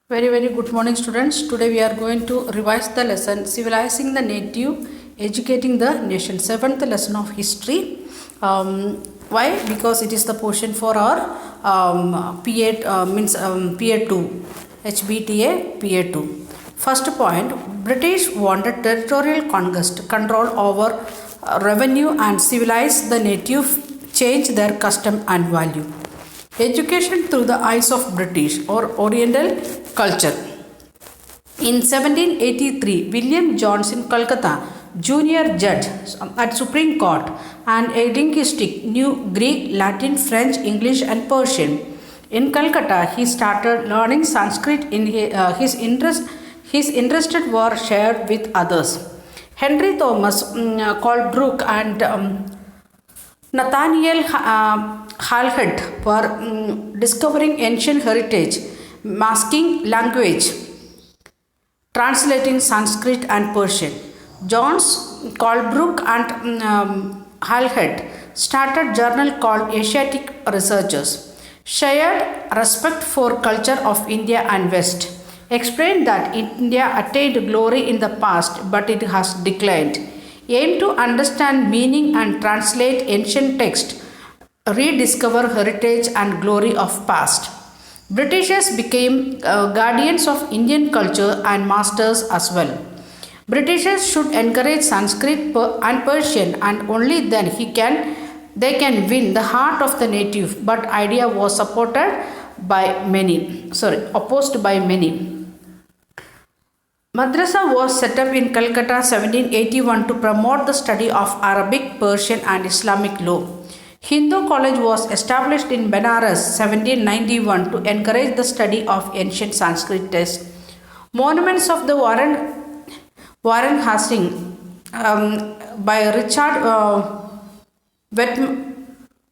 Very good morning, students. Today we are going to revise the lesson Civilizing the Native, Educating the Nation, seventh lesson of history. Why? Because it is the portion for our P8 PA2, HBTA PA2. First point, British wanted territorial conquest, control over revenue and civilize the native, change their custom and value. Education through the eyes of British or Oriental culture. In 1783, William Johnson, Calcutta, junior judge at Supreme Court, and a linguistic knew Greek, Latin, French, English, and Persian. In Calcutta, he started learning Sanskrit. His interested were shared with others. Henry Thomas Colebrooke and Nathaniel Halhed were discovering ancient heritage, masking language, translating Sanskrit and Persian. Jones, Colebrooke, and Halhed started a journal called Asiatic Researchers. Shared respect for culture of India and West. Explained that India attained glory in the past, but it has declined. Aim to understand meaning and translate ancient text, rediscover heritage and glory of past. Britishers became guardians of Indian culture and masters as well. Britishers should encourage Sanskrit and Persian, and only then they can win the heart of the native. But idea was opposed by many. Madrasa was set up in Calcutta 1781 to promote the study of Arabic, Persian, and Islamic law. Hindu College was established in Benares 1791 to encourage the study of ancient Sanskrit texts. Monuments of the Warren Hastings by Richard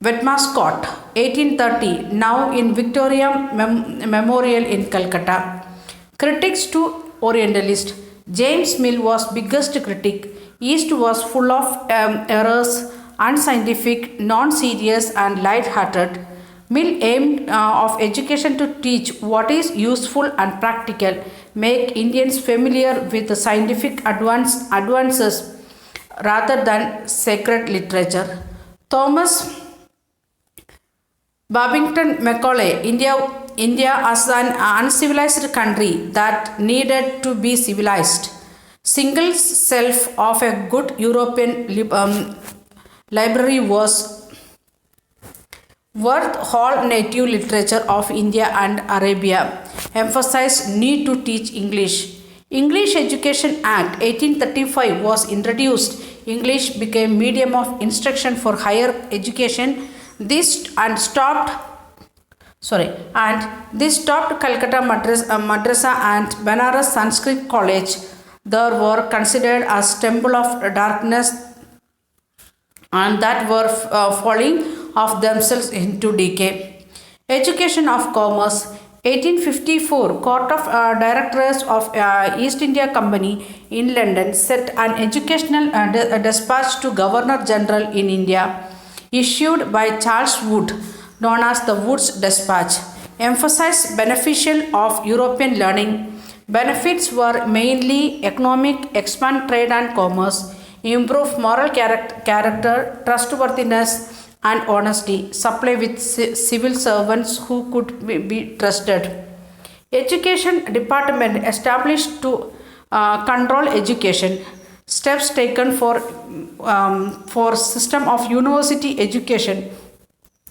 Westmacott, 1830, now in Victoria Memorial in Calcutta. Critics to Orientalist. James Mill was biggest critic. East was full of errors, unscientific, non-serious and light-hearted. Mill aimed of education to teach what is useful and practical, make Indians familiar with the scientific advances rather than sacred literature. Thomas Babington Macaulay, India as an uncivilized country that needed to be civilized. Single shelf of a good European library was worth all native literature of India and Arabia. Emphasized need to teach English. English Education Act 1835 was introduced. English became medium of instruction for higher education. This stopped Calcutta Madrasa and Benares Sanskrit College. They were considered as temple of darkness and that were falling of themselves into decay. Education of Commerce 1854 Court of Directors of East India Company in London set an educational dispatch to Governor General in India issued by Charles Wood, known as the Wood's Dispatch, emphasized beneficial of European learning. Benefits were mainly economic, expand trade and commerce, improve moral character, trustworthiness and honesty, supply with civil servants who could be trusted. Education department established to control education. Steps taken for system of university education.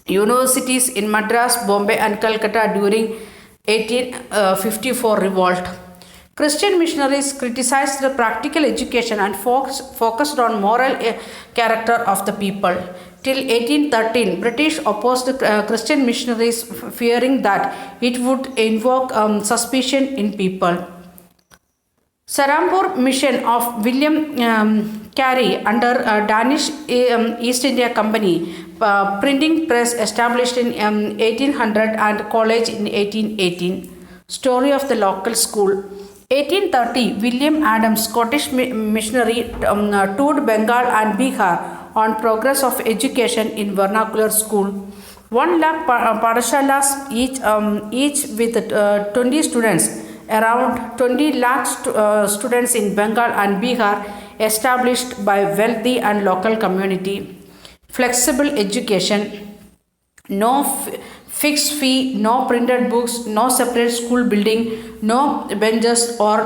Universities in Madras, Bombay and Calcutta during 1854 revolt. Christian missionaries criticized the practical education and focused on moral character of the people. Till 1813, British opposed Christian missionaries fearing that it would invoke suspicion in people. Serampore mission of William Carey under Danish East India Company, printing press established in 1800 and college in 1818. Story of the local school. 1830, William Adams, Scottish missionary, toured Bengal and Bihar on progress of education in vernacular school. 1 lakh padashalas each with 20 students Around 20 lakh students in Bengal and Bihar established by wealthy and local community. Flexible education, no fixed fee, no printed books, no separate school building, no benches or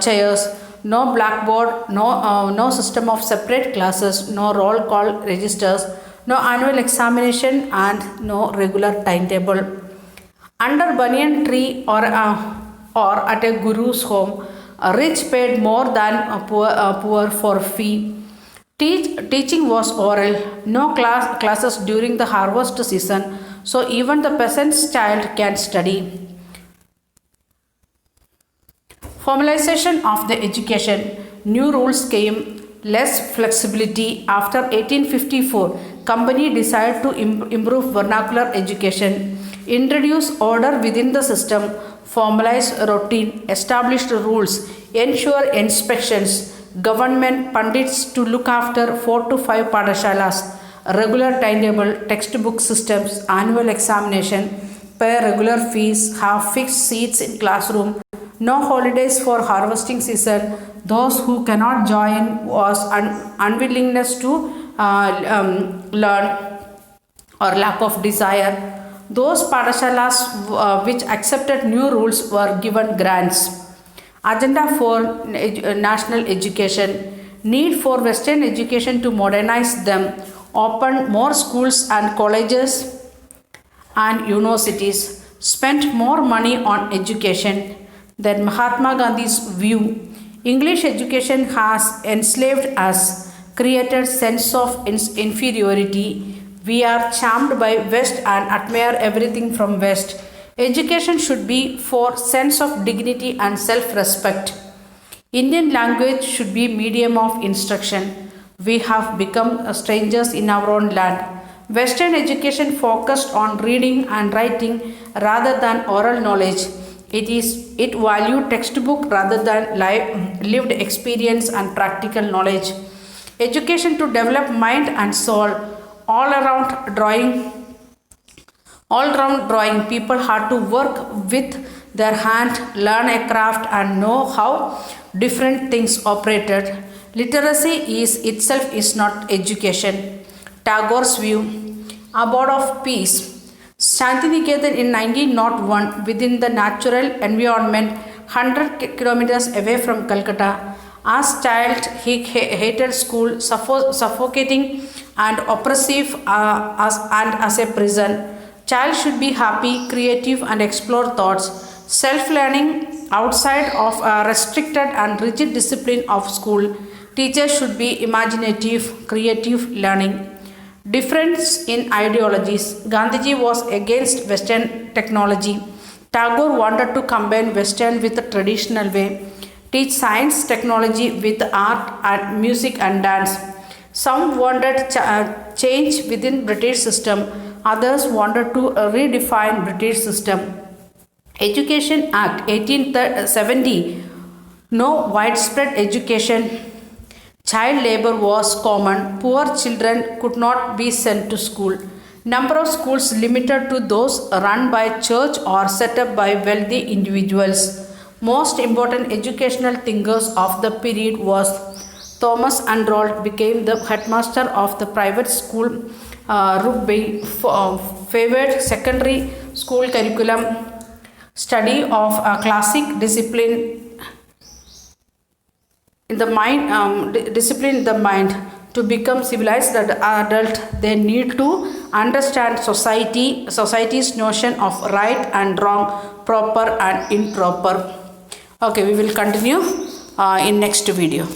chairs, no blackboard, no system of separate classes, no roll call registers, no annual examination, and no regular timetable. Under banyan tree or at a guru's home, a rich paid more than a poor for fee. Teaching was oral, no classes during the harvest season, so even the peasant's child can study. Formalization of the education. New rules came, less flexibility. After 1854, company decided to improve vernacular education, introduce order within the system, formalize routine, established rules, ensure inspections, government pandits to look after 4 to 5 padashalas, regular timetable, textbook systems, annual examination, pay regular fees, have fixed seats in classroom, no holidays for harvesting season. Those who cannot join was unwillingness to learn or lack of desire. Those padashalas which accepted new rules were given grants. Agenda for national education. Need for Western education to modernize them. Open more schools and colleges and universities. Spent more money on education than Mahatma Gandhi's view. English education has enslaved us, created sense of inferiority. We are charmed by West and admire everything from West. Education should be for sense of dignity and self-respect. Indian language should be medium of instruction. We have become strangers in our own land. Western education focused on reading and writing rather than oral knowledge. It valued textbook rather than lived experience and practical knowledge. Education to develop mind and soul. All round drawing, people had to work with their hand, learn a craft, and know how different things operated. Literacy itself is not education. Tagore's view. Abode of peace. Shantiniketan in 1901, within the natural environment, 100 kilometers away from Calcutta. As child, he hated school, suffocating and oppressive as a prison. Child should be happy, creative, and explore thoughts. Self-learning outside of a restricted and rigid discipline of school. Teachers should be imaginative, creative learning. Difference in ideologies. Gandhiji was against Western technology. Tagore wanted to combine Western with the traditional way. Teach science, technology with art and music and dance. Some wanted change within British system. Others wanted to redefine British system. Education Act 1870. No widespread education. Child labor was common. Poor children could not be sent to school. Number of schools limited to those run by church or set up by wealthy individuals. Most important educational thinkers of the period was Thomas Arnold became the headmaster of the private school. Rugby favored secondary school curriculum. Study of a classic discipline in the mind, discipline in the mind. To become civilized adult, they need to understand society's notion of right and wrong, proper and improper. Okay, we will continue in next video.